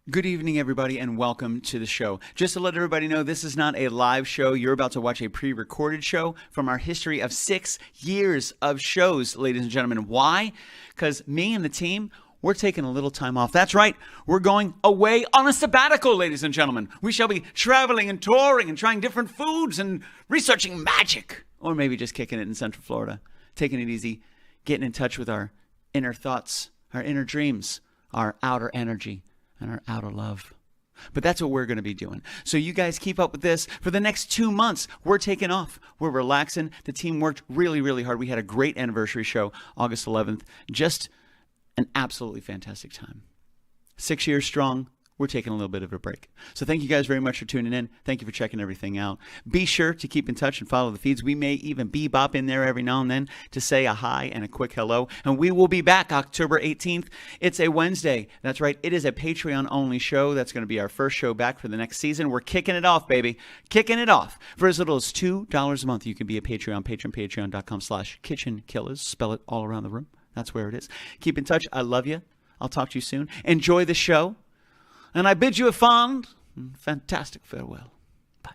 Good evening, everybody, and welcome to the show. Just to let everybody know, this is not a live show. You're about to watch a pre-recorded show from our history of 6 years of shows, ladies and gentlemen. Why? Because me and the team, we're taking a little time off. That's right. We're going away on a sabbatical, ladies and gentlemen. We shall be traveling and touring and trying different foods and researching magic. Or maybe just kicking it in Central Florida, taking it easy, getting in touch with our inner thoughts, our inner dreams, our outer energy, and our outer love. But that's what we're going to be doing. So you guys keep up with this. For the next 2 months, we're taking off. We're relaxing. The team worked really, really hard. We had a great anniversary show, August 11th. Just an absolutely fantastic time. 6 years strong. We're taking a little bit of a break. So thank you guys very much for tuning in. Thank you for checking everything out. Be sure to keep in touch and follow the feeds. We may even bebop in there every now and then to say a hi and a quick hello. And we will be back October 18th. It's a Wednesday. That's right. It is a Patreon-only show. That's going to be our first show back for the next season. We're kicking it off, baby. Kicking it off. For as little as $2 a month, you can be a Patreon patron, patreon.com/KitchenKillaz. Spell it all around the room. That's where it is. Keep in touch. I love you. I'll talk to you soon. Enjoy the show. And I bid you a fond and fantastic farewell. Bye.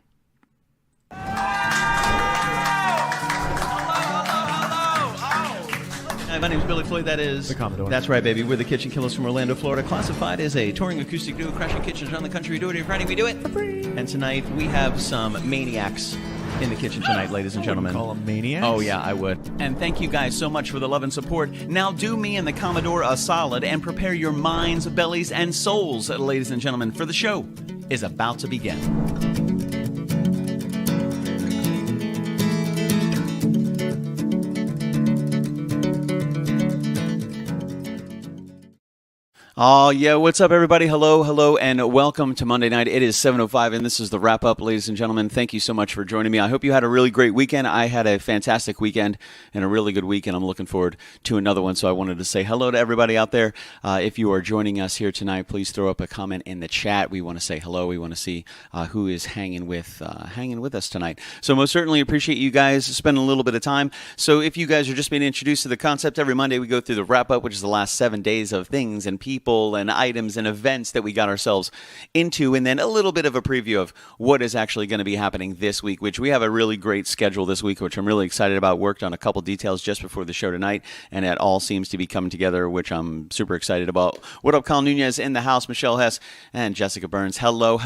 Hi, my name is Billy Floyd. That is the Commodore. That's right, baby. We're the KitchenKillaz from Orlando, Florida, classified as a touring acoustic duo, crashing kitchens around the country. We do it here Friday. We do it. And tonight we have some maniacs in the kitchen tonight, ladies and gentlemen. Call them maniacs? Oh, yeah, I would. And thank you guys so much for the love and support. Now do me and the Commodore a solid and prepare your minds, bellies, and souls, ladies and gentlemen, for the show is about to begin. Oh, yeah, what's up, everybody? Hello, and welcome to Monday night. It is 7:05, and this is the wrap-up, ladies and gentlemen. Thank you so much for joining me. I hope you had a really great weekend. I had a fantastic weekend and a really good week, and I'm looking forward to another one, so I wanted to say hello to everybody out there. If you are joining us here tonight, please throw up a comment in the chat. We want to say hello. We want to see who is hanging with us tonight. So most certainly appreciate you guys spending a little bit of time. So if you guys are just being introduced to the concept, every Monday we go through the wrap-up, which is the last 7 days of things and people and items and events that we got ourselves into, and then a little bit of a preview of what is actually going to be happening this week, which we have a really great schedule this week, which I'm really excited about. Worked on a couple details just before the show tonight, and it all seems to be coming together, which I'm super excited about. What up, Kyle Nunez in the house, Michelle Hess, and Jessica Burns. Hello.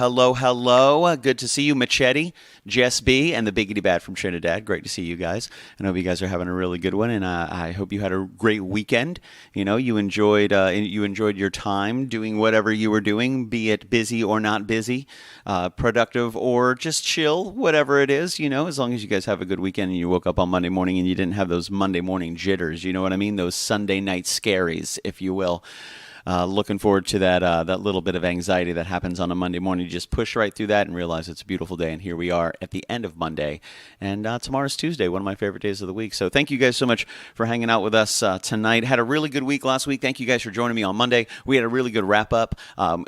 Good to see you, Machete, Jess B, and the Biggity Bad from Trinidad. Great to see you guys. I hope you guys are having a really good one, and I hope you had a great weekend. You know, you enjoyed your time doing whatever you were doing, be it busy or not busy, productive or just chill, whatever it is, you know, as long as you guys have a good weekend and you woke up on Monday morning and you didn't have those Monday morning jitters, you know what I mean? Those Sunday night scaries, if you will. Looking forward to that little bit of anxiety that happens on a Monday morning. You just push right through that and realize it's a beautiful day. And here we are at the end of Monday. And tomorrow's Tuesday, one of my favorite days of the week. So thank you guys so much for hanging out with us tonight. Had a really good week last week. Thank you guys for joining me on Monday. We had a really good wrap-up.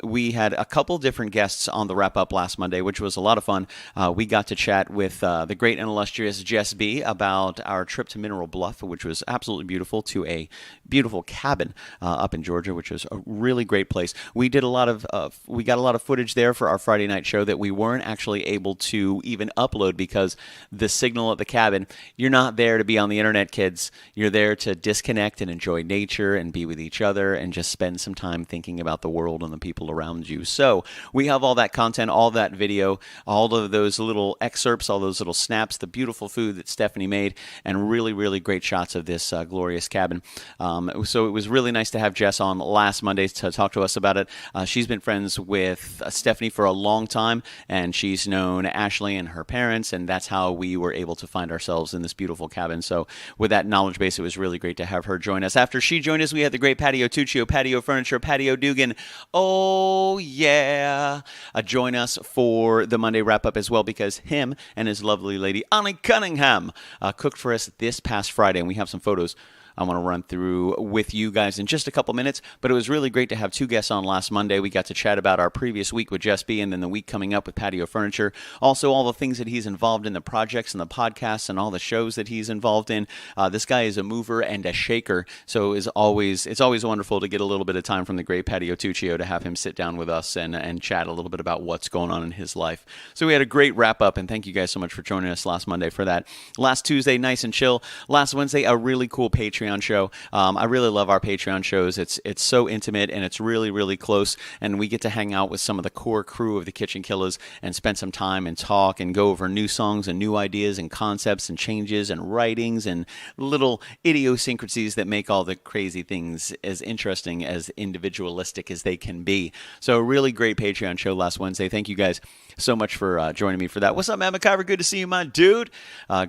We had a couple different guests on the wrap-up last Monday, which was a lot of fun. We got to chat with the great and illustrious Jess B about our trip to Mineral Bluff, which was absolutely beautiful, to a beautiful cabin up in Georgia, which was a really great place. We got a lot of footage there for our Friday night show that we weren't actually able to even upload because the signal at the cabin, you're not there to be on the internet, kids. You're there to disconnect and enjoy nature and be with each other and just spend some time thinking about the world and the people around you. So we have all that content, all that video, all of those little excerpts, all those little snaps, the beautiful food that Stephanie made, and really, really great shots of this glorious cabin. So it was really nice to have Jess on last Monday to talk to us about it. She's been friends with Stephanie for a long time, and she's known Ashley and her parents, and that's how we were able to find ourselves in this beautiful cabin. So with that knowledge base, it was really great to have her join us. After she joined us, we had the great Patio Tuccio, Patio Furniture, Patio Dugan. Oh, yeah. Join us for the Monday wrap-up as well, because him and his lovely lady, Annie Cunningham, cooked for us this past Friday, and we have some photos I want to run through with you guys in just a couple minutes. But it was really great to have two guests on last Monday. We got to chat about our previous week with Jess B, and then the week coming up with Patio Furniture. Also, all the things that he's involved in, the projects and the podcasts and all the shows that he's involved in. This guy is a mover and a shaker, so it's always wonderful to get a little bit of time from the great Patio Tuccio to have him sit down with us and chat a little bit about what's going on in his life. So we had a great wrap up, and thank you guys so much for joining us last Monday for that. Last Tuesday, nice and chill. Last Wednesday, a really cool Patreon show. I really love our Patreon shows. It's so intimate and it's really, really close, and we get to hang out with some of the core crew of the KitchenKillaz and spend some time and talk and go over new songs and new ideas and concepts and changes and writings and little idiosyncrasies that make all the crazy things as interesting, as individualistic as they can be. So a really great Patreon show last Wednesday. Thank you guys so much for joining me for that. What's up, Matt McIver? Good to see you, my dude.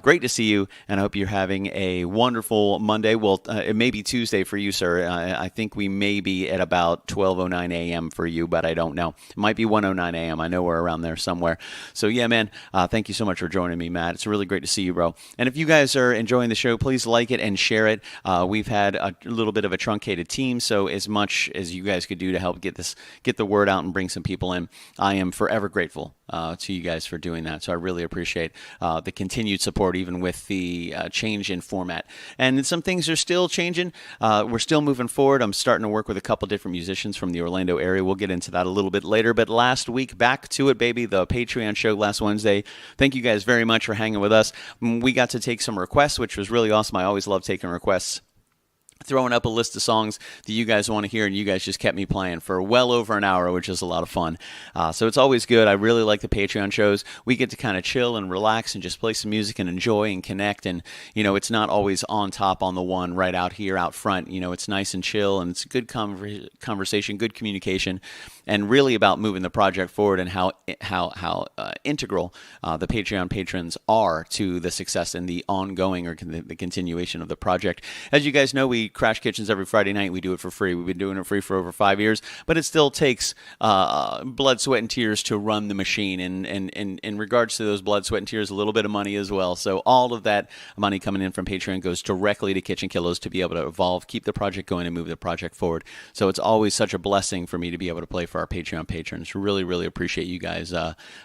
Great to see you, and I hope you're having a wonderful Monday. Well, it may be Tuesday for you, sir. I think we may be at about 12:09 a.m. for you, but I don't know. It might be 1:09 a.m. I know we're around there somewhere. So yeah, man, thank you so much for joining me, Matt. It's really great to see you, bro. And if you guys are enjoying the show, please like it and share it. We've had a little bit of a truncated team, so as much as you guys could do to help get the word out and bring some people in, I am forever grateful to you guys for doing that. So I really appreciate the continued support, even with the change in format. And some things are still changing. We're still moving forward. I'm starting to work with a couple different musicians from the Orlando area. We'll get into that a little bit later. But last week, back to it, baby, the Patreon show last Wednesday. Thank you guys very much for hanging with us. We got to take some requests, which was really awesome. I always love taking requests. Throwing up a list of songs that you guys want to hear, and you guys just kept me playing for well over an hour, which is a lot of fun. So it's always good. I really like the Patreon shows. We get to kind of chill and relax and just play some music and enjoy and connect. And, you know, it's not always on top on the one right out here out front. You know, it's nice and chill, and it's a good conversation, good communication, and really about moving the project forward and how integral the Patreon patrons are to the success and the ongoing or the continuation of the project. As you guys know, we crash kitchens every Friday night. We do it for free. We've been doing it free for over 5 years, but it still takes blood, sweat, and tears to run the machine. And in regards to those blood, sweat, and tears, a little bit of money as well. So all of that money coming in from Patreon goes directly to KitchenKillaz to be able to evolve, keep the project going, and move the project forward. So it's always such a blessing for me to be able to play for our Patreon patrons. Really, really appreciate you guys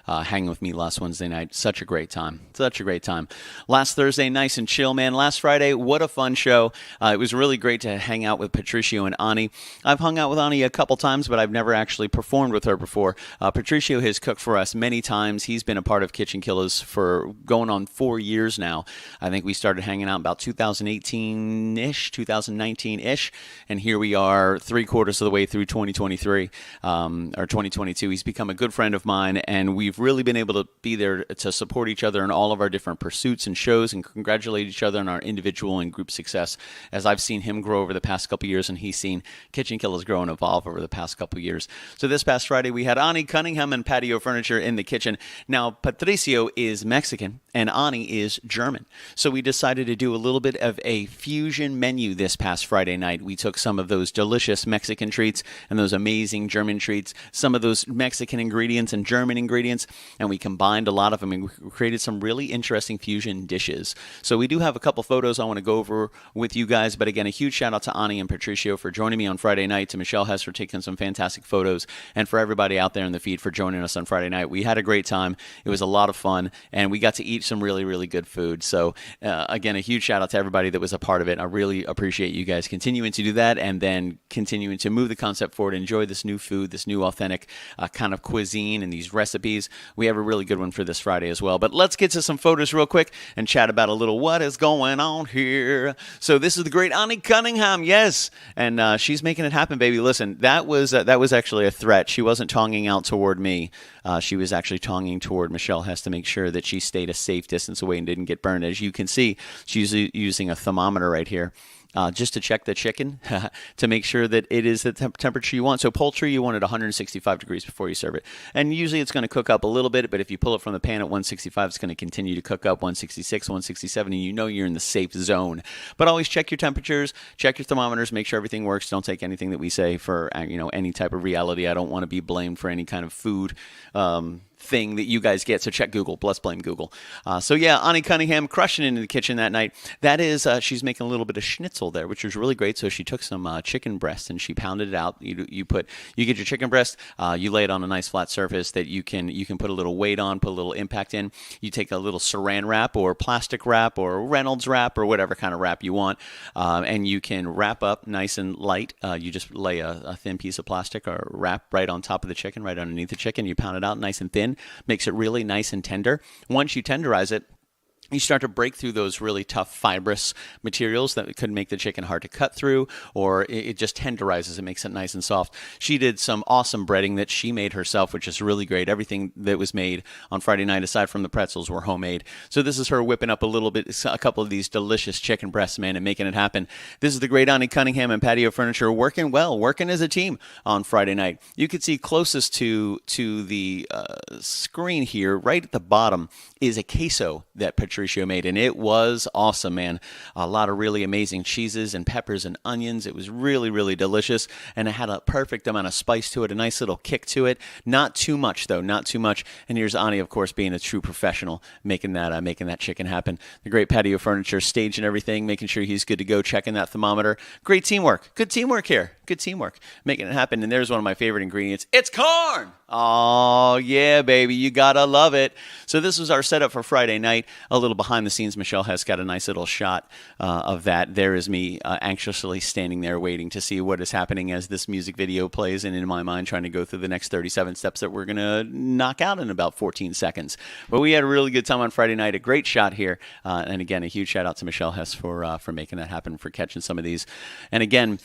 hanging with me last Wednesday night. Such a great time. Such a great time. Last Thursday, nice and chill, man. Last Friday, what a fun show. It was really great to hang out with Patricio and Ani. I've hung out with Ani a couple times, but I've never actually performed with her before. Patricio has cooked for us many times. He's been a part of KitchenKillaz for going on 4 years now. I think we started hanging out about 2018-ish, 2019-ish, and here we are 3/4 of the way through 2023, or 2022. He's become a good friend of mine, and we've really been able to be there to support each other in all of our different pursuits and shows and congratulate each other on our individual and group success, as I've seen him grow over the past couple years, and he's seen KitchenKillaz grow and evolve over the past couple years. So this past Friday, we had Ani Cunningham and Patio Furniture in the kitchen. Now, Patricio is Mexican, and Ani is German. So we decided to do a little bit of a fusion menu this past Friday night. We took some of those delicious Mexican treats and those amazing German treats, some of those Mexican ingredients and German ingredients, and we combined a lot of them, and we created some really interesting fusion dishes. So we do have a couple photos I want to go over with you guys, but again, a huge shout out to Ani and Patricio for joining me on Friday night, to Michelle Hess for taking some fantastic photos, and for everybody out there in the feed for joining us on Friday night. We had a great time. It was a lot of fun, and we got to eat some really, really good food. So again, a huge shout out to everybody that was a part of it. I really appreciate you guys continuing to do that, and then continuing to move the concept forward, enjoy this new food, this new authentic kind of cuisine and these recipes. We have a really good one for this Friday as well. But let's get to some photos real quick and chat about a little what is going on here. So this is the great Ani Cunningham, yes, and she's making it happen, baby. Listen, that was actually a threat. She wasn't tonguing out toward me. She was actually tonguing toward Michelle Hess to make sure that she stayed a safe distance away and didn't get burned. As you can see, she's using a thermometer right here. Just to check the chicken to make sure that it is the temperature you want. So poultry, you want it 165 degrees before you serve it. And usually it's going to cook up a little bit, but if you pull it from the pan at 165, it's going to continue to cook up 166, 167, and you know you're in the safe zone. But always check your temperatures, check your thermometers, make sure everything works. Don't take anything that we say for any type of reality. I don't want to be blamed for any kind of food thing that you guys get. So check Google. Let's blame Google. So yeah, Ani Cunningham crushing it in the kitchen that night. That is, she's making a little bit of schnitzel there, which was really great. So she took some chicken breast and she pounded it out. You get your chicken breast, you lay it on a nice flat surface that you can put a little weight on, put a little impact in. You take a little saran wrap or plastic wrap or Reynolds wrap or whatever kind of wrap you want, and you can wrap up nice and light. You just lay a thin piece of plastic or wrap right on top of the chicken, right underneath the chicken. You pound it out nice and thin, makes it really nice and tender. Once you tenderize it, you start to break through those really tough fibrous materials that could make the chicken hard to cut through, or it just tenderizes. It makes it nice and soft. She did some awesome breading that she made herself, which is really great. Everything that was made on Friday night, aside from the pretzels, were homemade. So this is her whipping up a couple of these delicious chicken breasts, man, and making it happen. This is the great Ani Cunningham and Patio Furniture working as a team on Friday night. You can see closest to the screen here, right at the bottom, is a queso that Patricio made, and it was awesome, man. A lot of really amazing cheeses and peppers and onions. It was really, really delicious, and it had a perfect amount of spice to it, a nice little kick to it. Not too much, though, not too much. And here's Ani, of course, being a true professional, making that chicken happen. The great Patio Furniture, staging everything, making sure he's good to go, checking that thermometer. Great teamwork. Good teamwork here. Good teamwork. Making it happen. And there's one of my favorite ingredients. It's corn! Oh, yeah, baby. You gotta love it. So this was our setup for Friday night. A little behind the scenes. Michelle has got a nice little shot of that. There is me anxiously standing there waiting to see what is happening as this music video plays, and in my mind trying to go through the next 37 steps that we're going to knock out in about 14 seconds. But we had a really good time on Friday night. A great shot here. And again, a huge shout out to Michelle Hess for making that happen, for catching some of these. And again,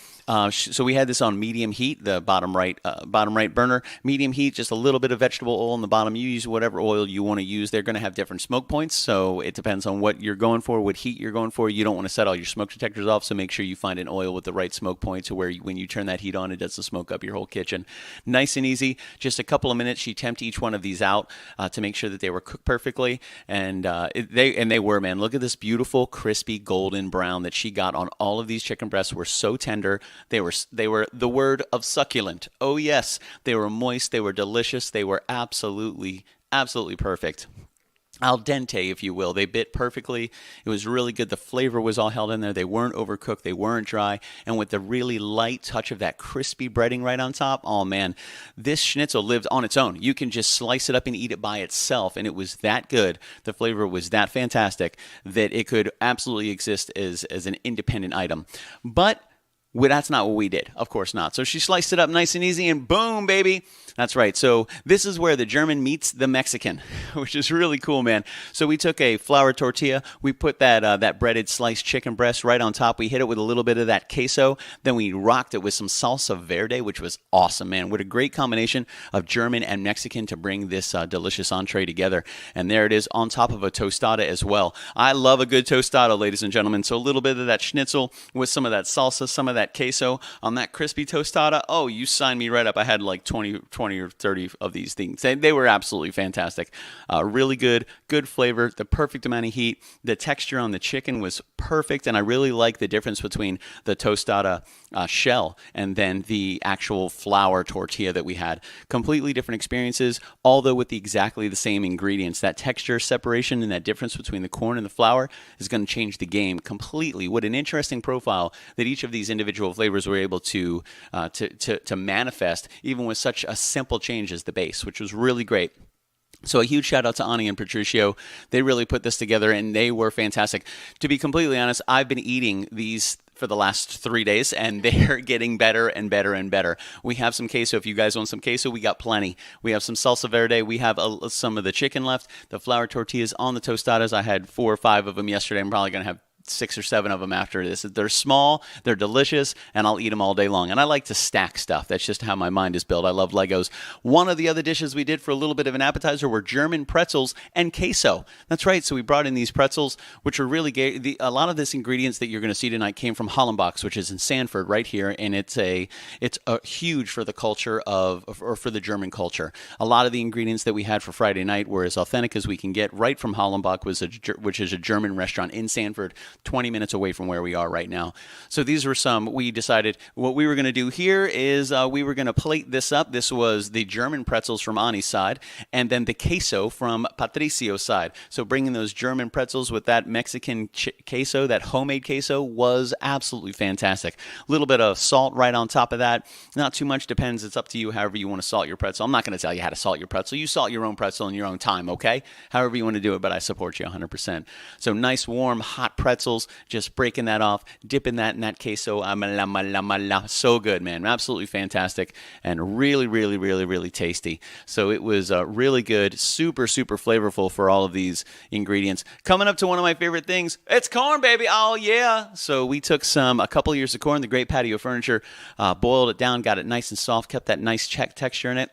so we had this on medium heat, the bottom right burner, medium heat, just a little bit of vegetable oil on the bottom. You use whatever oil you want to use. They're going to have different smoke points, so it depends on what you're going for, what heat you're going for. You don't want to set all your smoke detectors off, so make sure you find an oil with the right smoke point to where when you turn that heat on, it does the smoke up your whole kitchen. Nice and easy. Just a couple of minutes. She temped each one of these out to make sure that they were cooked perfectly, and they were, man. Look at this beautiful, crispy, golden brown that she got on all of these chicken breasts. Were so tender. They were the word of succulent. Oh yes, they were moist. They were delicious. They were absolutely perfect. Al dente, if you will. They bit perfectly. It was really good. The flavor was all held in there. They weren't overcooked. They weren't dry. And with the really light touch of that crispy breading right on top, oh man, this schnitzel lived on its own. You can just slice it up and eat it by itself, and it was that good. The flavor was that fantastic that it could absolutely exist as an independent item. But that's not what we did. Of course not. So she sliced it up nice and easy, and boom, baby. That's right. So this is where the German meets the Mexican, which is really cool, man. So we took a flour tortilla. We put that breaded sliced chicken breast right on top. We hit it with a little bit of that queso. Then we rocked it with some salsa verde, which was awesome, man. What a great combination of German and Mexican to bring this delicious entree together. And there it is on top of a tostada as well. I love a good tostada, ladies and gentlemen. So a little bit of that schnitzel with some of that salsa, some of that queso on that crispy tostada. Oh, you signed me right up. I had like 20 or 30 of these things. They were absolutely fantastic. Really good flavor, the perfect amount of heat. The texture on the chicken was perfect, and I really like the difference between the tostada shell and then the actual flour tortilla that we had. Completely different experiences, although with exactly the same ingredients. That texture separation and that difference between the corn and the flour is going to change the game completely. What an interesting profile that each of these individual flavors were able to manifest, even with such a simple change as the base, which was really great. So a huge shout out to Ani and Patricio. They really put this together, and they were fantastic. To be completely honest, I've been eating these for the last 3 days, and they're getting better and better and better. We have some queso. If you guys want some queso, we got plenty. We have some salsa verde. We have some of the chicken left. The flour tortillas on the tostadas. I had 4 or 5 of them yesterday. I'm probably going to have 6 or 7 of them after this. They're small, they're delicious, and I'll eat them all day long. And I like to stack stuff. That's just how my mind is built. I love Legos. One of the other dishes we did for a little bit of an appetizer were German pretzels and queso. That's right. So we brought in these pretzels, which are really gay. A lot of this ingredients that you're going to see tonight came from Hollenbach's, which is in Sanford right here, and it's a huge for the culture or for the German culture. A lot of the ingredients that we had for Friday night were as authentic as we can get, right from Hollenbach, which is a German restaurant in Sanford. 20 minutes away from where we are right now. So these were we decided what we were going to do here is we were going to plate this up. This was the German pretzels from Ani's side, and then the queso from Patricio's side. So bringing those German pretzels with that Mexican queso, that homemade queso, was absolutely fantastic. A little bit of salt right on top of that. Not too much, depends. It's up to you however you want to salt your pretzel. I'm not going to tell you how to salt your pretzel. You salt your own pretzel in your own time, okay? However you want to do it, but I support you 100%. So nice, warm, hot pretzels. Just breaking that off, dipping that in that queso. So good, man. Absolutely fantastic and really, really, really, really tasty. So it was really good, super, super flavorful for all of these ingredients. Coming up to one of my favorite things, it's corn, baby. Oh, yeah. So we took a couple years of corn, the Great Patio Furniture, boiled it down, got it nice and soft, kept that nice texture in it.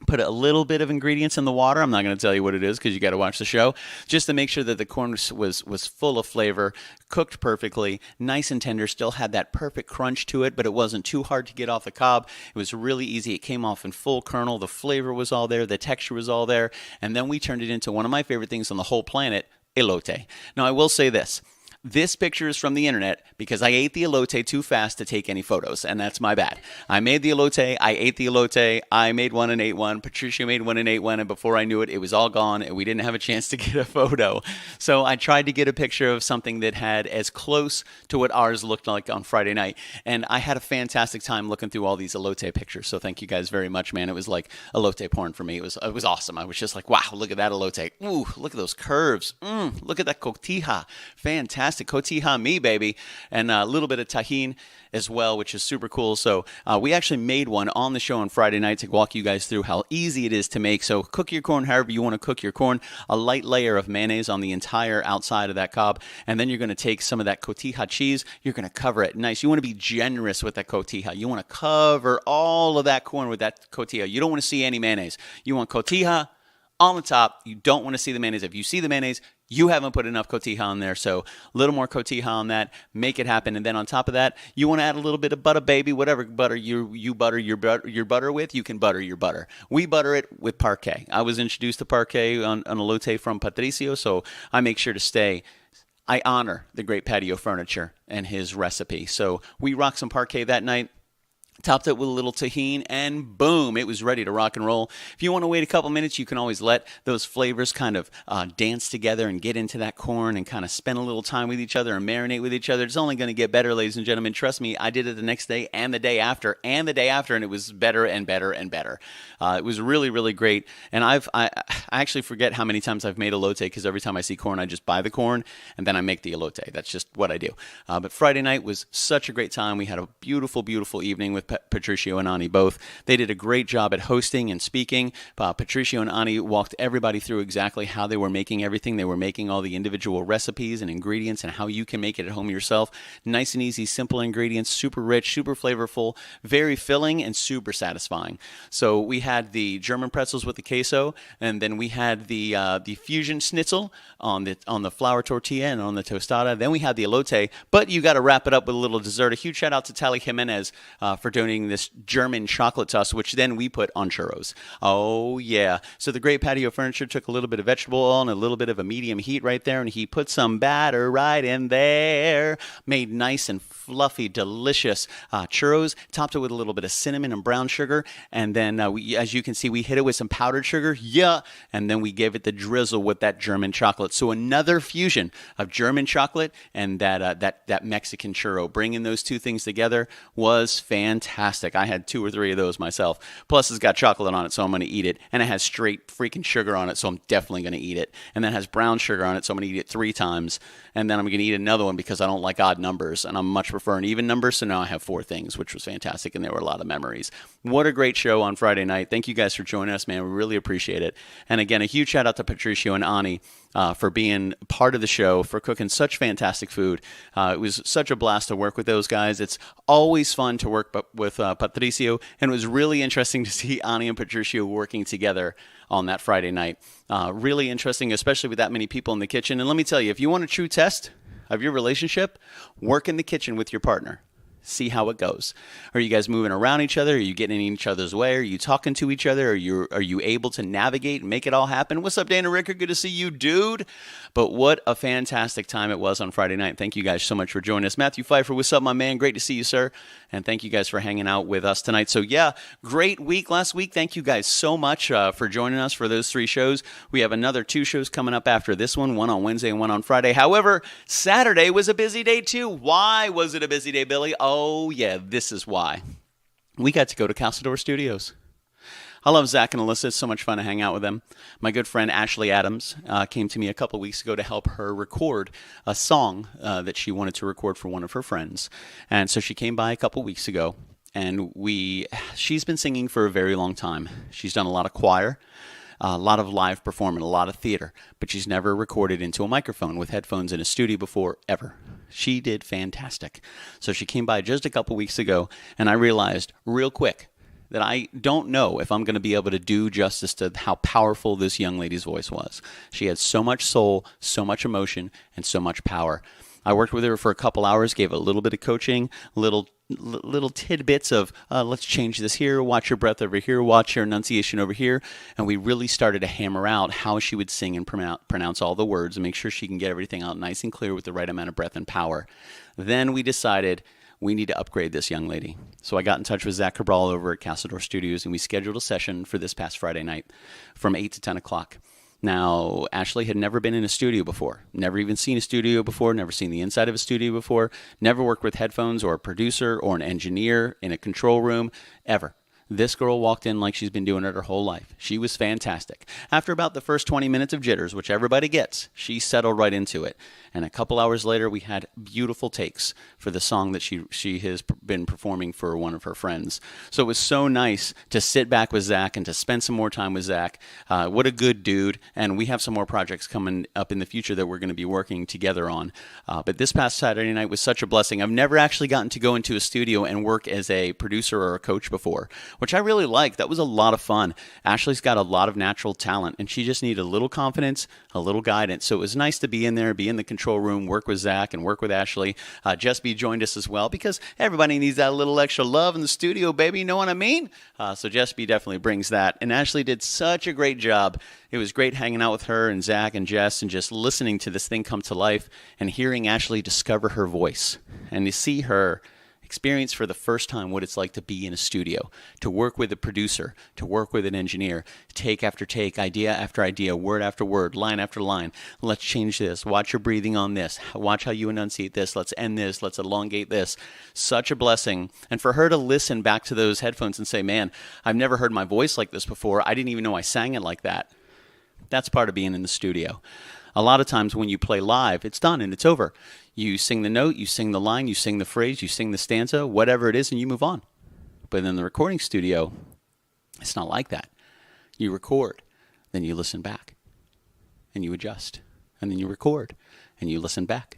Put a little bit of ingredients in the water. I'm not going to tell you what it is because you got to watch the show, just to make sure that the corn was full of flavor, cooked perfectly, nice and tender, still had that perfect crunch to it, but it wasn't too hard to get off the cob. It was really easy. It came off in full kernel. The flavor was all there. The texture was all there. And then we turned it into one of my favorite things on the whole planet, elote. Now, I will say this. This picture is from the internet because I ate the elote too fast to take any photos, and that's my bad. I made the elote, I ate the elote, I made one and ate one, Patricia made one and ate one, and before I knew it, it was all gone, and we didn't have a chance to get a photo. So I tried to get a picture of something that had as close to what ours looked like on Friday night, and I had a fantastic time looking through all these elote pictures, so thank you guys very much, man. It was like elote porn for me. It was awesome. I was just like, wow, look at that elote. Ooh, look at those curves. Look at that cotija. Fantastic. Cotija me, baby. And a little bit of tahini as well, which is super cool. So we actually made one on the show on Friday night to walk you guys through how easy it is to make. So cook your corn however you want to cook your corn. A light layer of mayonnaise on the entire outside of that cob. And then you're going to take some of that cotija cheese. You're going to cover it nice. You want to be generous with that cotija. You want to cover all of that corn with that cotija. You don't want to see any mayonnaise. You want cotija on the top. You don't want to see the mayonnaise. If you see the mayonnaise, you haven't put enough cotija on there, so a little more cotija on that. Make it happen, and then on top of that, you want to add a little bit of butter, baby. Whatever butter you butter your butter with, you can butter your butter. We butter it with parquet. I was introduced to parquet on elote from Patricio, so I make sure to stay. I honor the Great Patio Furniture and his recipe. So we rocked some parquet that night. Topped it with a little tahini, and boom, it was ready to rock and roll. If you want to wait a couple minutes, you can always let those flavors kind of dance together and get into that corn and kind of spend a little time with each other and marinate with each other. It's only going to get better, ladies and gentlemen. Trust me, I did it the next day and the day after and the day after, and it was better and better and better. It was really, really great. And I actually forget how many times I've made elote because every time I see corn, I just buy the corn and then I make the elote. That's just what I do. But Friday night was such a great time. We had a beautiful, beautiful evening with Patricio and Ani both. They did a great job at hosting and speaking. Patricio and Ani walked everybody through exactly how they were making everything. They were making all the individual recipes and ingredients and how you can make it at home yourself. Nice and easy, simple ingredients, super rich, super flavorful, very filling, and super satisfying. So we had the German pretzels with the queso, and then we had the fusion schnitzel on the flour tortilla and on the tostada. Then we had the elote, but you got to wrap it up with a little dessert. A huge shout out to Tally Jimenez for donating this German chocolate sauce, which then we put on churros. Oh, yeah. So the Great Patio Furniture took a little bit of vegetable oil and a little bit of a medium heat right there, and he put some batter right in there. Made nice and fluffy, delicious churros. Topped it with a little bit of cinnamon and brown sugar, and then, as you can see, we hit it with some powdered sugar. Yeah. And then we gave it the drizzle with that German chocolate. So another fusion of German chocolate and that Mexican churro. Bringing those two things together was fantastic. I had 2 or 3 of those myself. Plus, it's got chocolate on it, so I'm going to eat it. And it has straight freaking sugar on it, so I'm definitely going to eat it. And then it has brown sugar on it, so I'm going to eat it 3 times. And then I'm going to eat another one because I don't like odd numbers, and I much prefer an even number. So now I have 4 things, which was fantastic, and there were a lot of memories. What a great show on Friday night. Thank you guys for joining us, man. We really appreciate it. And again, a huge shout out to Patricio and Ani for being part of the show, for cooking such fantastic food. It was such a blast to work with those guys. It's always fun to work with Patricio, and it was really interesting to see Ani and Patricio working together on that Friday night. Really interesting, especially with that many people in the kitchen. And let me tell you, if you want a true test of your relationship, work in the kitchen with your partner. See how it goes. Are you guys moving around each other? Are you getting in each other's way? Are you talking to each other? Are you able to navigate and make it all happen? What's up, Dana Ricker? Good to see you, dude. But what a fantastic time it was on Friday night. Thank you guys so much for joining us. Matthew Pfeiffer, what's up, my man? Great to see you, sir. And thank you guys for hanging out with us tonight. So yeah, great week last week. Thank you guys so much for joining us for those 3 shows. We have another 2 shows coming up after this one on Wednesday and one on Friday. However, Saturday was a busy day too. Why was it a busy day, Billy? Oh yeah, this is why. We got to go to Castledor Studios. I love Zach and Alyssa. It's so much fun to hang out with them. My good friend Ashley Adams came to me a couple weeks ago to help her record a song that she wanted to record for one of her friends. And so she came by a couple weeks ago, and she's been singing for a very long time. She's done a lot of choir, a lot of live performing, a lot of theater, but she's never recorded into a microphone with headphones in a studio before, ever. She did fantastic. So she came by just a couple weeks ago, and I realized real quick that I don't know if I'm going to be able to do justice to how powerful this young lady's voice was. She had so much soul, so much emotion, and so much power. I worked with her for a couple hours, gave a little bit of coaching, little tidbits of let's change this here, watch your breath over here, watch your enunciation over here, and we really started to hammer out how she would sing and pronounce all the words and make sure she can get everything out nice and clear with the right amount of breath and power. Then we decided we need to upgrade this young lady. So I got in touch with Zach Cabral over at Castledor Studios, and we scheduled a session for this past Friday night from 8 to 10 o'clock. Now, Ashley had never been in a studio before, never even seen a studio before, never seen the inside of a studio before, never worked with headphones or a producer or an engineer in a control room, ever. This girl walked in like she's been doing it her whole life. She was fantastic. After about the first 20 minutes of jitters, which everybody gets, she settled right into it. And a couple hours later, we had beautiful takes for the song that she has been performing for one of her friends. So it was so nice to sit back with Zach and to spend some more time with Zach. What a good dude. And we have some more projects coming up in the future that we're going to be working together on. But this past Saturday night was such a blessing. I've never actually gotten to go into a studio and work as a producer or a coach before, which I really liked. That was a lot of fun. Ashley's got a lot of natural talent, and she just needed a little confidence, a little guidance. So it was nice to be in there, be in the control room, work with Zach and work with Ashley. Just be joined us as well, because everybody needs that little extra love in the studio, baby. You know what I mean? So Just Be definitely brings that. And Ashley did such a great job. It was great hanging out with her and Zach and Jess and just listening to this thing come to life and hearing Ashley discover her voice and to see her experience for the first time what it's like to be in a studio, to work with a producer, to work with an engineer, take after take, idea after idea, word after word, line after line. Let's change this. Watch your breathing on this. Watch how you enunciate this. Let's end this. Let's elongate this. Such a blessing. And for her to listen back to those headphones and say, man, I've never heard my voice like this before. I didn't even know I sang it like that. That's part of being in the studio. A lot of times when you play live, it's done and it's over. You sing the note, you sing the line, you sing the phrase, you sing the stanza, whatever it is, and you move on. But in the recording studio, it's not like that. You record, then you listen back, and you adjust. And then you record, and you listen back,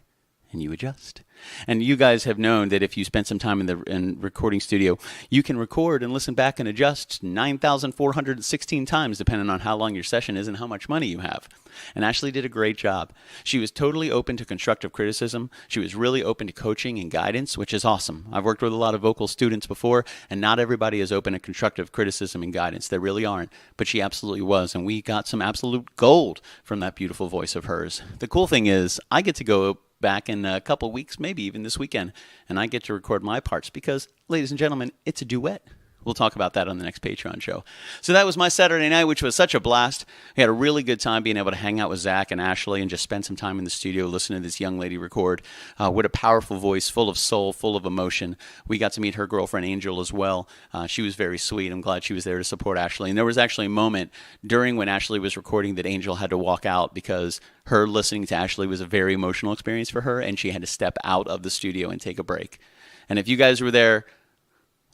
and you adjust. And you guys have known that if you spend some time in the recording studio, you can record and listen back and adjust 9,416 times, depending on how long your session is and how much money you have. And Ashley did a great job. She was totally open to constructive criticism. She was really open to coaching and guidance, which is awesome. I've worked with a lot of vocal students before, and not everybody is open to constructive criticism and guidance. They really aren't. But she absolutely was, and we got some absolute gold from that beautiful voice of hers. The cool thing is, I get to go back in a couple weeks, maybe even this weekend, and I get to record my parts because, ladies and gentlemen, it's a duet. We'll talk about that on the next Patreon show. So that was my Saturday night, which was such a blast. We had a really good time being able to hang out with Zach and Ashley and just spend some time in the studio listening to this young lady record. What a powerful voice, full of soul, full of emotion. We got to meet her girlfriend, Angel, as well. She was very sweet. I'm glad she was there to support Ashley. And there was actually a moment during when Ashley was recording that Angel had to walk out because her listening to Ashley was a very emotional experience for her, and she had to step out of the studio and take a break. And if you guys were there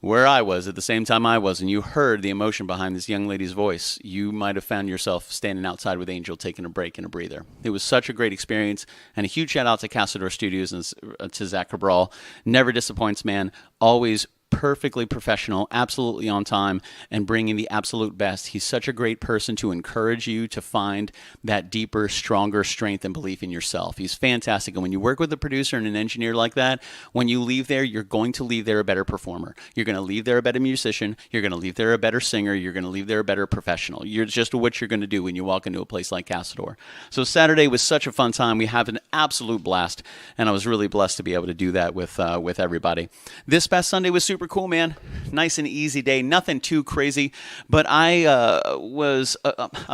where I was at the same time I was, and you heard the emotion behind this young lady's voice, you might have found yourself standing outside with Angel taking a break and a breather. It was such a great experience, and a huge shout out to Castledor Studios and to Zach Cabral. Never disappoints, man. Always perfectly professional, absolutely on time, and bringing the absolute best. He's such a great person to encourage you to find that deeper, stronger strength and belief in yourself. He's fantastic. And when you work with a producer and an engineer like that, when you leave there, you're going to leave there a better performer. You're going to leave there a better musician. You're going to leave there a better singer. You're going to leave there a better professional. You're just what you're going to do when you walk into a place like Castledor. So Saturday was such a fun time. We had an absolute blast, and I was really blessed to be able to do that with everybody. This past Sunday was super cool, man. Nice and easy day. Nothing too crazy, but I'm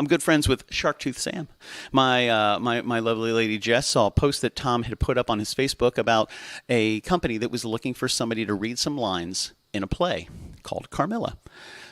good friends with Sharktooth Sam. My lovely lady Jess saw a post that Tom had put up on his Facebook about a company that was looking for somebody to read some lines in a play called Carmilla.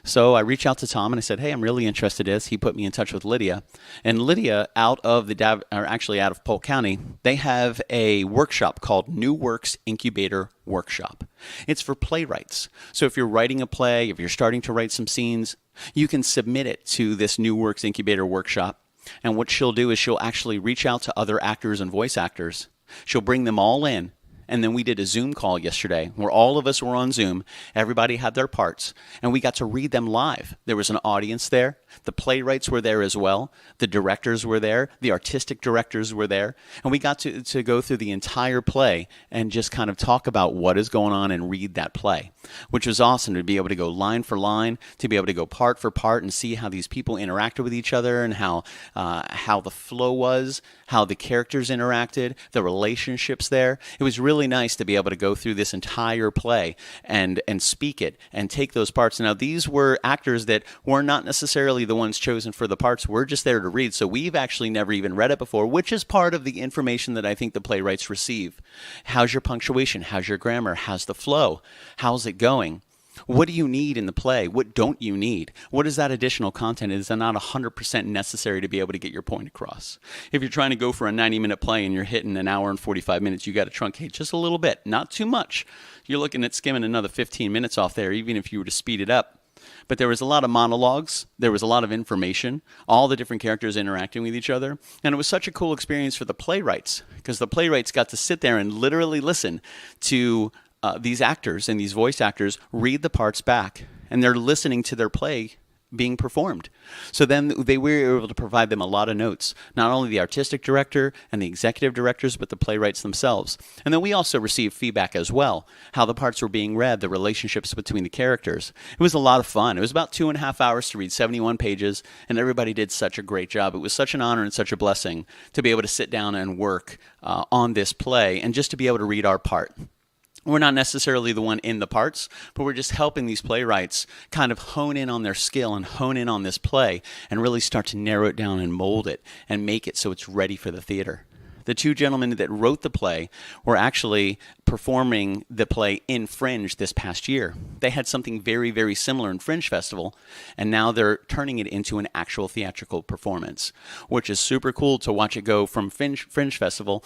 So I reached out to Tom and I said, hey, I'm really interested in this. He put me in touch with Lydia. And Lydia, out of Polk County, they have a workshop called New Works Incubator Workshop. It's for playwrights. So if you're writing a play, if you're starting to write some scenes, you can submit it to this New Works Incubator Workshop. And what she'll do is she'll actually reach out to other actors and voice actors. She'll bring them all in. And then we did a Zoom call yesterday where all of us were on Zoom. Everybody had their parts, and we got to read them live. There was an audience there. The playwrights were there as well. The directors were there. The artistic directors were there. And we got to go through the entire play and just kind of talk about what is going on and read that play, which was awesome to be able to go line for line, to be able to go part for part and see how these people interacted with each other and how the flow was, how the characters interacted, the relationships there. It was really nice to be able to go through this entire play and speak it and take those parts. Now, these were actors that were not necessarily the ones chosen for the parts. We're just there to read. So we've actually never even read it before, which is part of the information that I think the playwrights receive. How's your punctuation? How's your grammar? How's the flow? How's it going? What do you need in the play? What don't you need? What is that additional content? Is that not 100% necessary to be able to get your point across? If you're trying to go for a 90-minute play and you're hitting an hour and 45 minutes, you got to truncate just a little bit, not too much. You're looking at skimming another 15 minutes off there, even if you were to speed it up. But there was a lot of monologues. There was a lot of information, all the different characters interacting with each other. And it was such a cool experience for the playwrights because the playwrights got to sit there and literally listen to these actors and these voice actors read the parts back, and they're listening to their play being performed. So then they were able to provide them a lot of notes, not only the artistic director and the executive directors, but the playwrights themselves. And then we also received feedback as well, how the parts were being read, the relationships between the characters. It was a lot of fun. It was about 2.5 hours to read 71 pages, and everybody did such a great job. It was such an honor and such a blessing to be able to sit down and work on this play and just to be able to read our part. We're not necessarily the one in the parts, but we're just helping these playwrights kind of hone in on their skill and hone in on this play and really start to narrow it down and mold it and make it so it's ready for the theater. The two gentlemen that wrote the play were actually performing the play in Fringe this past year. They had something very, very similar in Fringe Festival, and now they're turning it into an actual theatrical performance, which is super cool to watch it go from Fringe Festival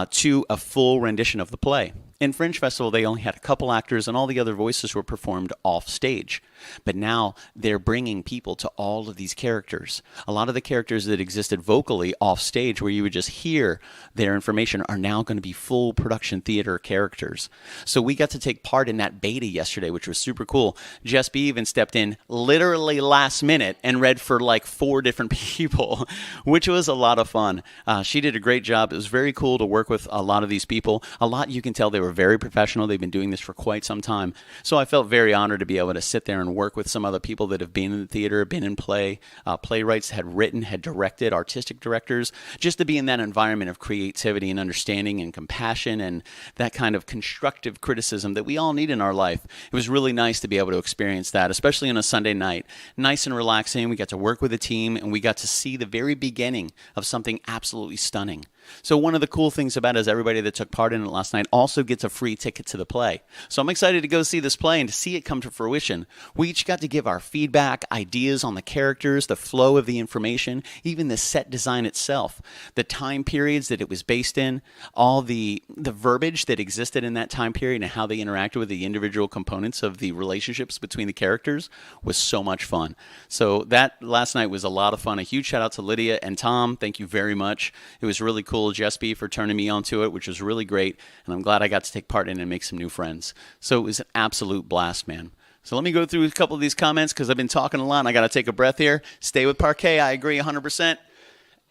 to a full rendition of the play. In Fringe Festival, they only had a couple actors, and all the other voices were performed off stage. But now they're bringing people to all of these characters. A lot of the characters that existed vocally off stage, where you would just hear their information, are now going to be full production theater characters. So we got to take part in that beta yesterday, which was super cool. Jess B even stepped in literally last minute and read for like 4 different people, which was a lot of fun. She did a great job. It was very cool to work with a lot of these people. A lot, you can tell they were very professional. They've been doing this for quite some time. So I felt very honored to be able to sit there and work with some other people that have been in the theater, been in play, playwrights, had written, had directed, artistic directors, just to be in that environment of creativity and understanding and compassion and that kind of constructive criticism that we all need in our life. It was really nice to be able to experience that, especially on a Sunday night. Nice and relaxing. We got to work with a team, and we got to see the very beginning of something absolutely stunning. So one of the cool things about it is everybody that took part in it last night also gets a free ticket to the play. So I'm excited to go see this play and to see it come to fruition. We each got to give our feedback, ideas on the characters, the flow of the information, even the set design itself, the time periods that it was based in, all the verbiage that existed in that time period and how they interacted with the individual components of the relationships between the characters was so much fun. So that last night was a lot of fun. A huge shout out to Lydia and Tom. Thank you very much. It was really cool cool, Jesby, for turning me onto it, which was really great. And I'm glad I got to take part in it and make some new friends. So it was an absolute blast, man. So let me go through a couple of these comments because I've been talking a lot and I got to take a breath here. Stay with Parquet. I agree 100%.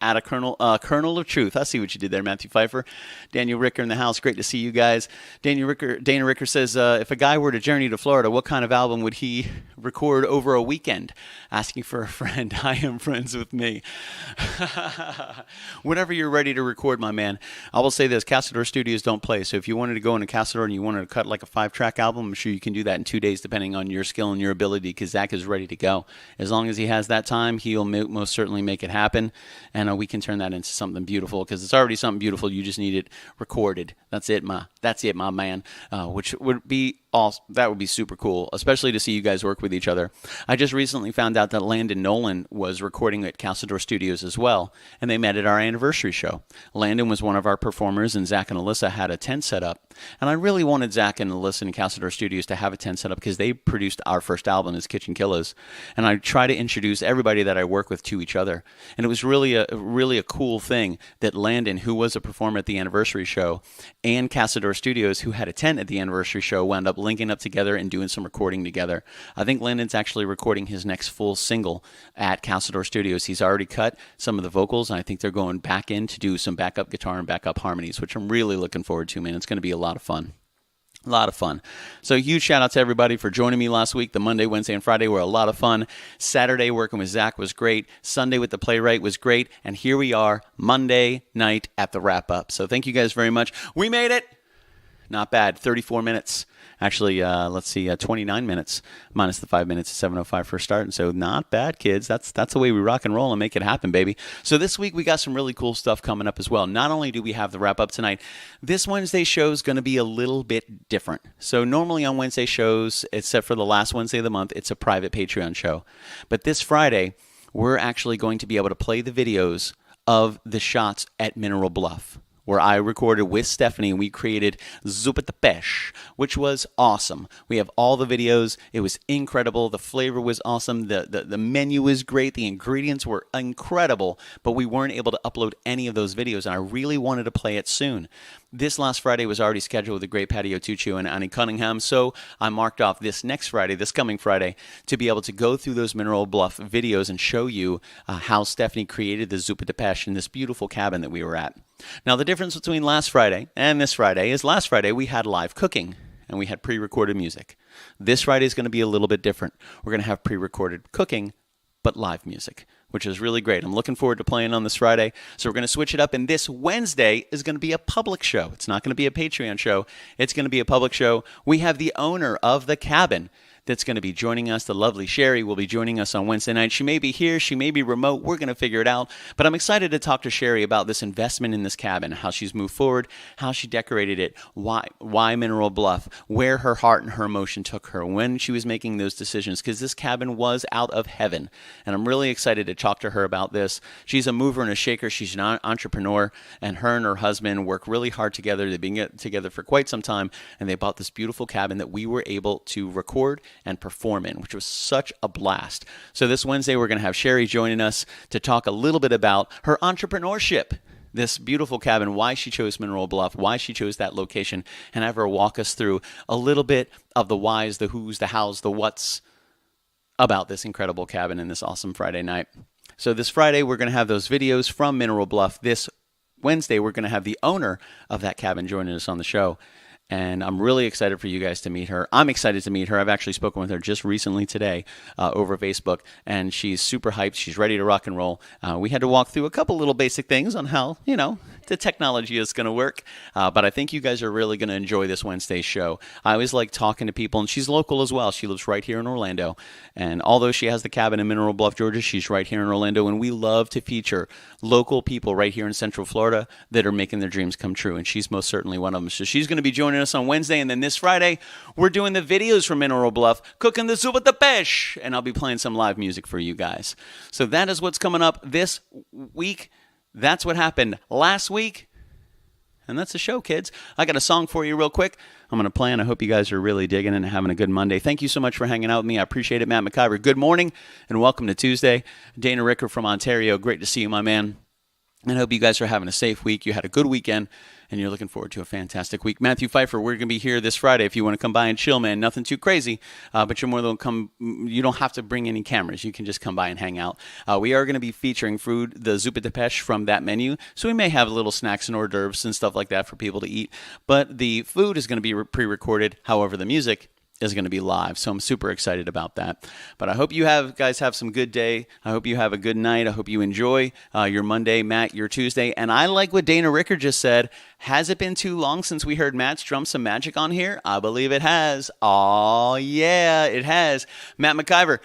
Add a kernel of truth. I see what you did there, Matthew Pfeiffer. Daniel Ricker in the house. Great to see you guys. Dana Ricker says, if a guy were to journey to Florida, what kind of album would he record over a weekend? Asking for a friend. I am friends with me. Whenever you're ready to record, my man. I will say this, Castador Studios don't play. So if you wanted to go into Castador and you wanted to cut like a 5-track album, I'm sure you can do that in 2 days depending on your skill and your ability because Zach is ready to go. As long as he has that time, he'll most certainly make it happen. And we can turn that into something beautiful because it's already something beautiful. You just need it recorded. That's it, my man. Which would be awesome. That would be super cool, especially to see you guys work with each other. I just recently found out that Landon Nolan was recording at Castador Studios as well, and they met at our anniversary show. Landon was one of our performers, and Zach and Alyssa had a tent set up. And I really wanted Zach and Alyssa and Castador Studios to have a tent set up because they produced our first album as KitchenKillaz. And I try to introduce everybody that I work with to each other. And it was really a cool thing that Landon, who was a performer at the anniversary show, and Castador Studios, who had a tent at the anniversary show, wound up linking up together and doing some recording together. I think Landon's actually recording his next full single at Castador Studios. He's already cut some of the vocals, and I think they're going back in to do some backup guitar and backup harmonies, which I'm really looking forward to, man. It's going to be a lot of fun. A lot of fun. So huge shout out to everybody for joining me last week. The Monday, Wednesday, and Friday were a lot of fun. Saturday working with Zach was great. Sunday with the playwright was great. And here we are Monday night at the wrap up. So thank you guys very much. We made it. Not bad. 34 minutes. Actually, let's see, 29 minutes minus the 5 minutes at 7:05 for a start. And so not bad, kids. That's the way we rock and roll and make it happen, baby. So this week we got some really cool stuff coming up as well. Not only do we have the wrap up tonight, this Wednesday show is going to be a little bit different. So normally on Wednesday shows, except for the last Wednesday of the month, it's a private Patreon show. But this Friday, we're actually going to be able to play the videos of the shots at Mineral Bluff, where I recorded with Stephanie and we created Zuppa de Peixe, which was awesome. We have all the videos. It was incredible. The flavor was awesome. The menu was great. The ingredients were incredible, but we weren't able to upload any of those videos, and I really wanted to play it soon. This last Friday was already scheduled with the great Patio Tucci and Annie Cunningham, so I marked off this coming Friday, to be able to go through those Mineral Bluff videos and show you how Stephanie created the Zuppa de Peixe in this beautiful cabin that we were at. Now, the difference between last Friday and this Friday is last Friday we had live cooking and we had pre-recorded music. This Friday is going to be a little bit different. We're going to have pre-recorded cooking, but live music, which is really great. I'm looking forward to playing on this Friday. So we're going to switch it up, and this Wednesday is going to be a public show. It's not going to be a Patreon show. It's going to be a public show. We have the owner of the cabin that's going to be joining us. The lovely Sherry will be joining us on Wednesday night. She may be here. She may be remote. We're going to figure it out. But I'm excited to talk to Sherry about this investment in this cabin, how she's moved forward, how she decorated it, why Mineral Bluff, where her heart and her emotion took her when she was making those decisions, because this cabin was out of heaven. And I'm really excited to talk to her about this. She's a mover and a shaker. She's an entrepreneur, and her husband work really hard together. They've been together for quite some time, and they bought this beautiful cabin that we were able to record and perform in, which was such a blast. So this Wednesday, we're going to have Sherry joining us to talk a little bit about her entrepreneurship, this beautiful cabin, why she chose Mineral Bluff, why she chose that location, and have her walk us through a little bit of the whys, the whos, the hows, the whats about this incredible cabin and this awesome Friday night. So this Friday, we're going to have those videos from Mineral Bluff. This Wednesday, we're going to have the owner of that cabin joining us on the show. And I'm really excited for you guys to meet her. I'm excited to meet her. I've actually spoken with her just recently today over Facebook, and she's super hyped. She's ready to rock and roll. We had to walk through a couple little basic things on how, the technology is going to work. But I think you guys are really going to enjoy this Wednesday show. I always like talking to people, and she's local as well. She lives right here in Orlando. And although she has the cabin in Mineral Bluff, Georgia, she's right here in Orlando. And we love to feature local people right here in Central Florida that are making their dreams come true. And she's most certainly one of them. So she's going to be joining us on Wednesday. And then this Friday, we're doing the videos from Mineral Bluff, cooking the Zuppa de Peixe. And I'll be playing some live music for you guys. So that is what's coming up this week. That's what happened last week. And that's the show, kids. I got a song for you real quick. I'm going to play, and I hope you guys are really digging and having a good Monday. Thank you so much for hanging out with me. I appreciate it, Matt McIver. Good morning, and welcome to Tuesday. Dana Ricker from Ontario. Great to see you, my man. And I hope you guys are having a safe week. You had a good weekend, and you're looking forward to a fantastic week. Matthew Pfeiffer, we're going to be here this Friday if you want to come by and chill, man. Nothing too crazy, but you're more than welcome. You don't have to bring any cameras. You can just come by and hang out. We are going to be featuring food, the Zuppa Depeche from that menu, so we may have little snacks and hors d'oeuvres and stuff like that for people to eat. But the food is going to be pre-recorded. However, the music is going to be live, so I'm super excited about that. But I hope you guys have some good day. I hope you have a good night. I hope you enjoy your Monday, Matt, your Tuesday. And I like what Dana Ricker just said. Has it been too long since we heard Matt's Drum Some Magic on here? I believe it has. Oh yeah, it has. Matt McIver,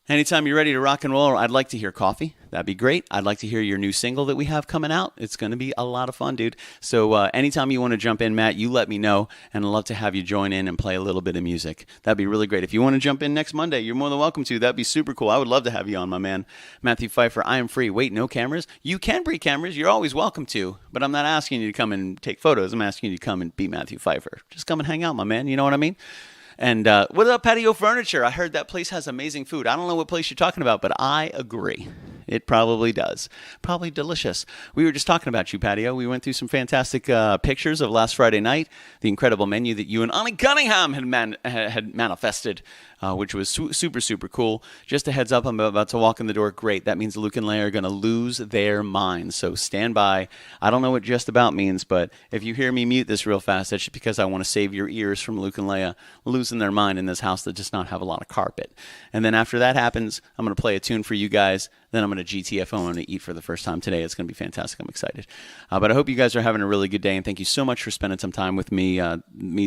anytime you're ready to rock and roll, I'd like to hear Coffee. That'd be great. I'd like to hear your new single that we have coming out. It's going to be a lot of fun, dude. So anytime you want to jump in, Matt, you let me know, and I'd love to have you join in and play a little bit of music. That'd be really great. If you want to jump in next Monday, you're more than welcome to. That'd be super cool. I would love to have you on, my man. Matthew Pfeiffer, I am free. Wait, no cameras? You can bring cameras. You're always welcome to, but I'm not asking you to come and take photos. I'm asking you to come and be Matthew Pfeiffer. Just come and hang out, my man. You know what I mean? And what about Patio Furniture? I heard that place has amazing food. I don't know what place you're talking about, but I agree. It probably does. Probably delicious. We were just talking about you, Patio. We went through some fantastic pictures of last Friday night, the incredible menu that you and Ani Cunningham had manifested, which was super, super cool. Just a heads up, I'm about to walk in the door. Great. That means Luke and Leia are going to lose their minds. So stand by. I don't know what just about means, but if you hear me mute this real fast, that's just because I want to save your ears from Luke and Leia losing their mind in this house that does not have a lot of carpet. And then after that happens, I'm going to play a tune for you guys. Then I'm going to GTFO. I'm going to eat for the first time today. It's going to be fantastic. I'm excited. But I hope you guys are having a really good day, and thank you so much for spending some time with me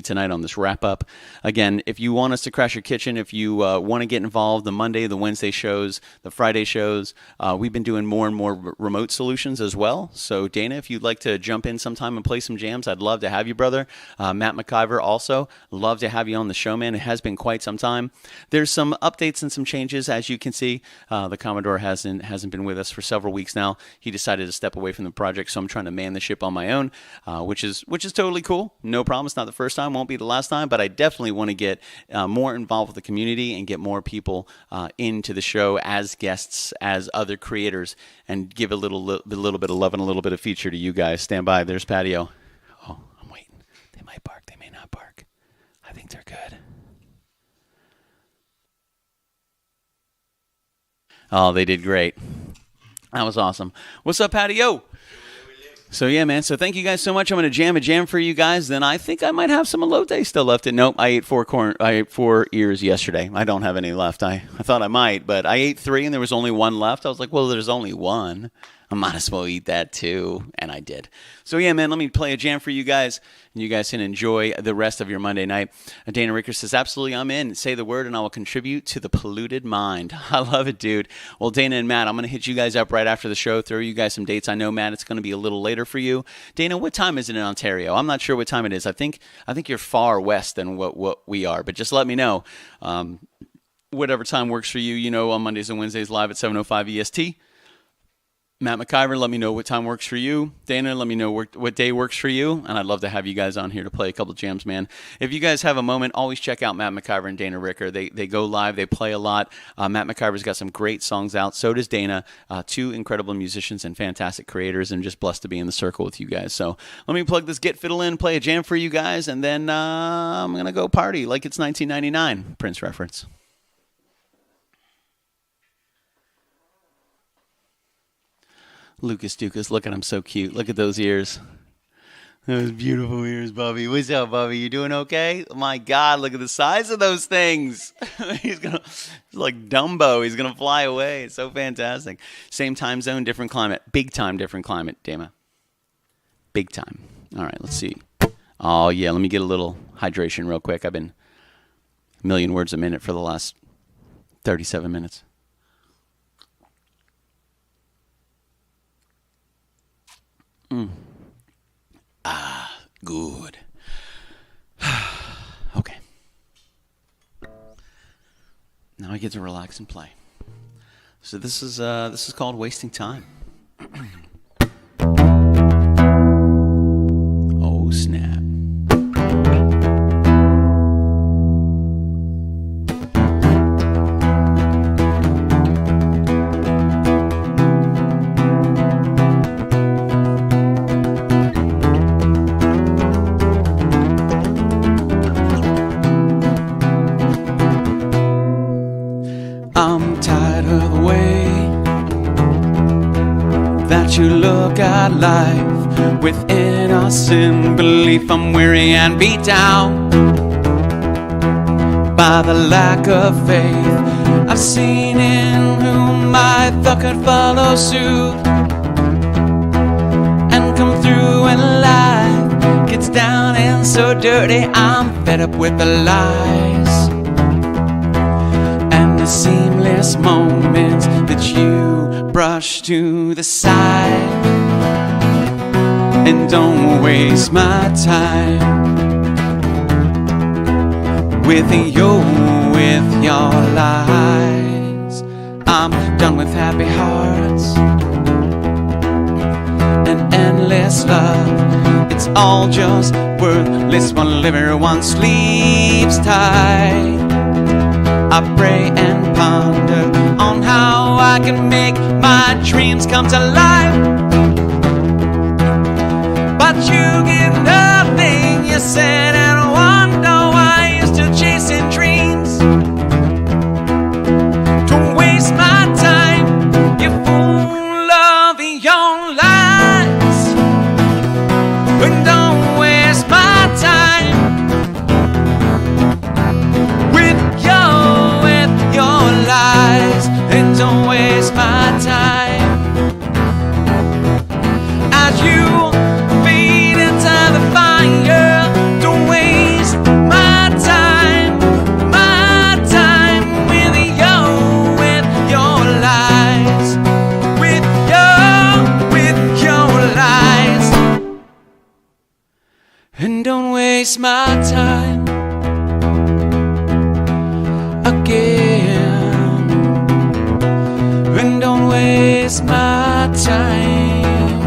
tonight on this wrap-up. Again, if you want us to crash your kitchen, if you want to get involved, the Monday, the Wednesday shows, the Friday shows, we've been doing more and more remote solutions as well. So, Dana, if you'd like to jump in sometime and play some jams, I'd love to have you, brother. Matt McIver also, love to have you on the show, man. It has been quite some time. There's some updates and some changes, as you can see. The Commodore hasn't been with us for several weeks now. He decided to step away from the project, so I'm trying to man the ship on my own, which is totally cool. No problem. It's not the first time, won't be the last time, but I definitely want to get more involved with the community and get more people into the show as guests, as other creators, and give a little bit of love and a little bit of feature to you guys. Stand by. There's Patio. Oh, I'm waiting. They might bark. They may not bark. I think they're good. Oh, they did great. That was awesome. What's up, Patio? So, yeah, man. So, thank you guys so much. I'm going to jam a jam for you guys. Then I think I might have some elote still left. Nope, I ate four ears yesterday. I don't have any left. I thought I might, but I ate 3 and there was only 1 left. I was like, well, there's only 1. I might as well eat that too, and I did. So yeah, man, let me play a jam for you guys, and you guys can enjoy the rest of your Monday night. Dana Ricker says, absolutely, I'm in. Say the word, and I will contribute to the polluted mind. I love it, dude. Well, Dana and Matt, I'm going to hit you guys up right after the show, throw you guys some dates. I know, Matt, it's going to be a little later for you. Dana, what time is it in Ontario? I'm not sure what time it is. I think you're far west than what we are, but just let me know. Whatever time works for you, on Mondays and Wednesdays live at 7:05 EST. Matt McIver, let me know what time works for you. Dana, let me know what day works for you. And I'd love to have you guys on here to play a couple jams, man. If you guys have a moment, always check out Matt McIver and Dana Ricker. They go live. They play a lot. Matt McIver's got some great songs out. So does Dana. 2 incredible musicians and fantastic creators, and just blessed to be in the circle with you guys. So let me plug this Get Fiddle in, play a jam for you guys, and then I'm going to go party like it's 1999. Prince reference. Lucas Dukas, look at him, so cute. Look at those ears. Those beautiful ears, Bubby. What's up, Bubby? You doing okay? Oh my God, look at the size of those things. He's like Dumbo. He's going to fly away. It's so fantastic. Same time zone, different climate. Big time, different climate, Dana. Big time. All right, let's see. Oh, yeah, let me get a little hydration real quick. I've been a million words a minute for the last 37 minutes. Good. Okay. Now I get to relax and play. So this is called Wasting Time. Oh, snap. that you look at life with innocent belief. I'm weary and beat down by the lack of faith I've seen in whom I thought could follow suit and come through when life gets down and so dirty. I'm fed up with the lies and the seamless moments that you brush to the side. And don't waste my time with your lies. I'm done with happy hearts and endless love. It's all just worthless when everyone sleeps tight. I pray and ponder on how I can make my dreams come to life, but you give nothing. You said and wonder why you're still chasing dreams. Don't waste my time, you fool of your lies. And don't waste my time with your lies. And don't waste my time as you feed into the fire. Don't waste my time with your lies, with your lies. And don't waste my time again. And don't waste my time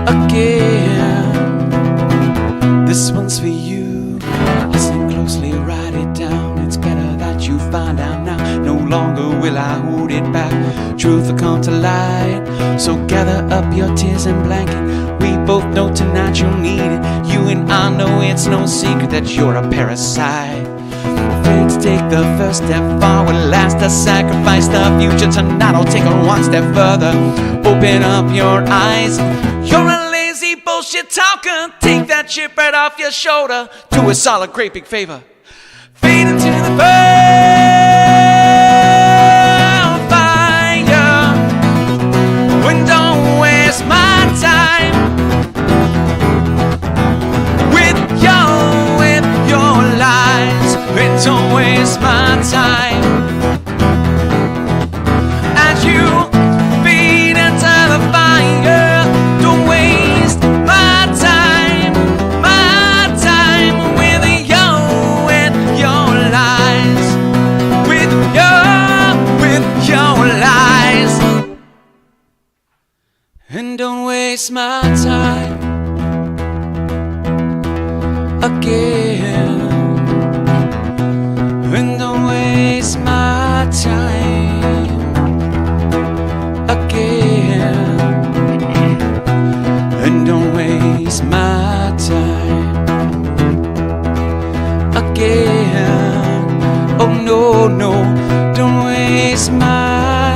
again. This one's for you. Listen closely, write it down. It's better that you find out now. No longer will I hold it back. Truth will come to light. So gather up your tears and blanket. We both know tonight you'll need it. You and I know it's no secret that you're a parasite. Afraid to take the first step forward, last to sacrifice the future. Tonight I'll take it one step further. Open up your eyes. You're a lazy bullshit talker. Take that chip right off your shoulder. Do a solid, great big favor. Fade into the fire. And don't waste my time with your lies. And don't waste my time as you feed into the fire. Don't waste my time with your lies, with your lies. And don't waste my time again. And don't waste my time again. And don't waste my time again. Oh no, no, don't waste my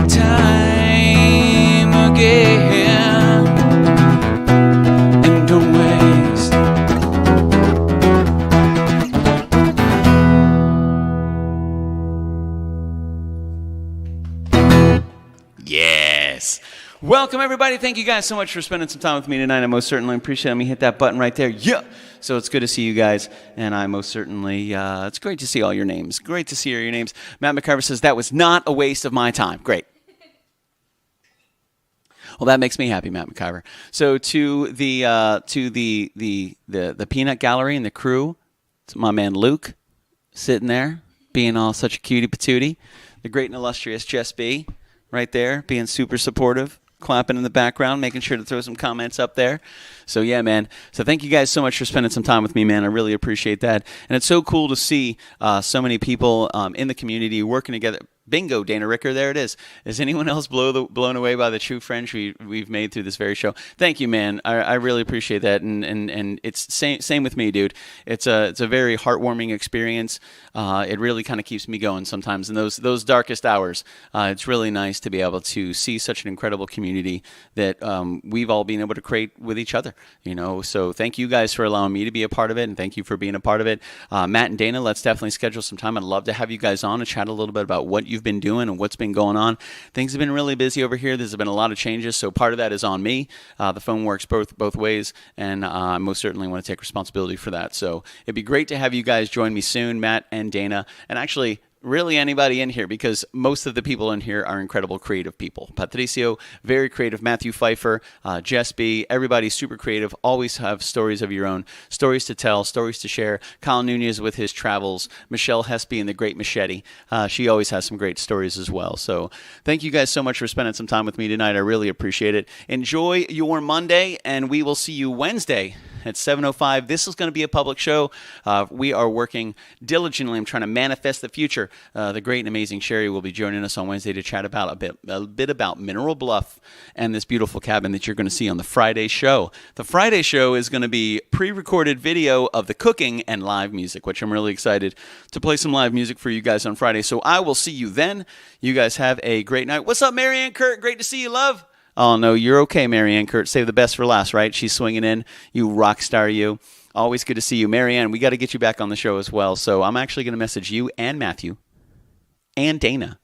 time again. And don't waste. Yes. Welcome, everybody. Thank you guys so much for spending some time with me tonight. I most certainly appreciate it. Let me hit that button right there. Yeah. So it's good to see you guys. And I most certainly, it's great to see all your names. Great to see all your names. Matt McIver says, that was not a waste of my time. Great. Well, that makes me happy, Matt McIver. So to the peanut gallery and the crew, it's my man Luke sitting there, being all such a cutie patootie. The great and illustrious Jess B, right there, being super supportive, clapping in the background, making sure to throw some comments up there. So yeah, man. So thank you guys so much for spending some time with me, man. I really appreciate that. And it's so cool to see so many people in the community working together. Bingo, Dana Ricker. There it is. Is anyone else blown away by the true friends we've made through this very show? Thank you, man. I really appreciate that. And it's same with me, dude. It's a very heartwarming experience. It really kind of keeps me going sometimes in those darkest hours. It's really nice to be able to see such an incredible community that we've all been able to create with each other. So thank you guys for allowing me to be a part of it, and thank you for being a part of it. Matt and Dana, let's definitely schedule some time. I'd love to have you guys on and chat a little bit about what you've been doing and what's been going on. Things have been really busy over here. There's been a lot of changes, so part of that is on me. The phone works both ways, and I most certainly want to take responsibility for that. So it'd be great to have you guys join me soon, Matt and Dana, and actually really anybody in here, because most of the people in here are incredible creative people. Patricio, very creative. Matthew Pfeiffer, Jess B, everybody's super creative, always have stories of your own, stories to tell, stories to share. Kyle Nunez with his travels, Michelle Hespy and the Great Machete. She always has some great stories as well. So thank you guys so much for spending some time with me tonight. I really appreciate it. Enjoy your Monday, and we will see you Wednesday at 7:05. This is going to be a public show. We are working diligently. I'm trying to manifest the future. The great and amazing Sherry will be joining us on Wednesday to chat about a bit about Mineral Bluff and this beautiful cabin that you're going to see on the Friday show. The Friday show is going to be pre-recorded video of the cooking and live music, which I'm really excited to play some live music for you guys on Friday. So I will see you then. You guys have a great night. What's up, Marianne Kurt? Great to see you, love. Oh, no, you're okay, Marianne Kurt. Save the best for last, right? She's swinging in. You rock star, you. Always good to see you. Marianne, we got to get you back on the show as well. So I'm actually going to message you and Matthew and Dana,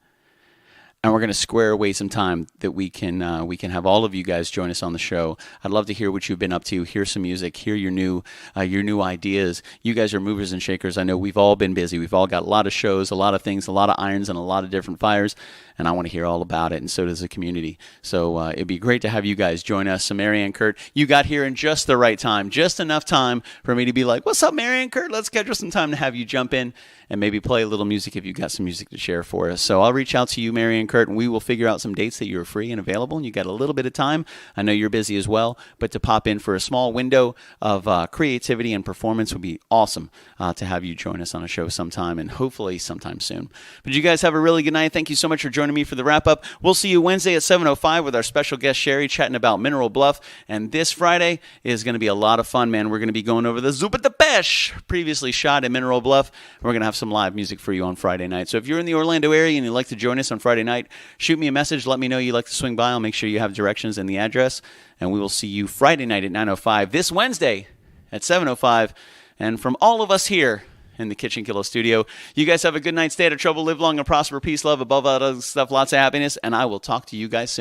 and we're going to square away some time that we can have all of you guys join us on the show. I'd love to hear what you've been up to, hear some music, hear your new ideas. You guys are movers and shakers. I know we've all been busy. We've all got a lot of shows, a lot of things, a lot of irons, and a lot of different fires, and I want to hear all about it, and so does the community. So it'd be great to have you guys join us. So Marianne Kurt, you got here in just the right time, just enough time for me to be like, what's up, Marianne Kurt? Let's schedule some time to have you jump in and maybe play a little music if you got some music to share for us. So I'll reach out to you, Marianne Kurt, and we will figure out some dates that you're free and available, and you got a little bit of time. I know you're busy as well, but to pop in for a small window of creativity and performance would be awesome to have you join us on a show sometime, and hopefully sometime soon. But you guys have a really good night. Thank you so much for joining me for the wrap-up. We'll see you Wednesday at 7:05 with our special guest, Sherry, chatting about Mineral Bluff, and this Friday is going to be a lot of fun, man. We're going to be going over the Zupa de Pesh, previously shot in Mineral Bluff. We're going to have some live music for you on Friday night. So if you're in the Orlando area and you'd like to join us on Friday night, shoot me a message. Let me know you'd like to swing by. I'll make sure you have directions and the address. And we will see you Friday night at 9:05, this Wednesday at 7:05. And from all of us here in the KitchenKillaz studio, you guys have a good night. Stay out of trouble. Live long and prosper. Peace, love, above all other stuff. Lots of happiness. And I will talk to you guys soon.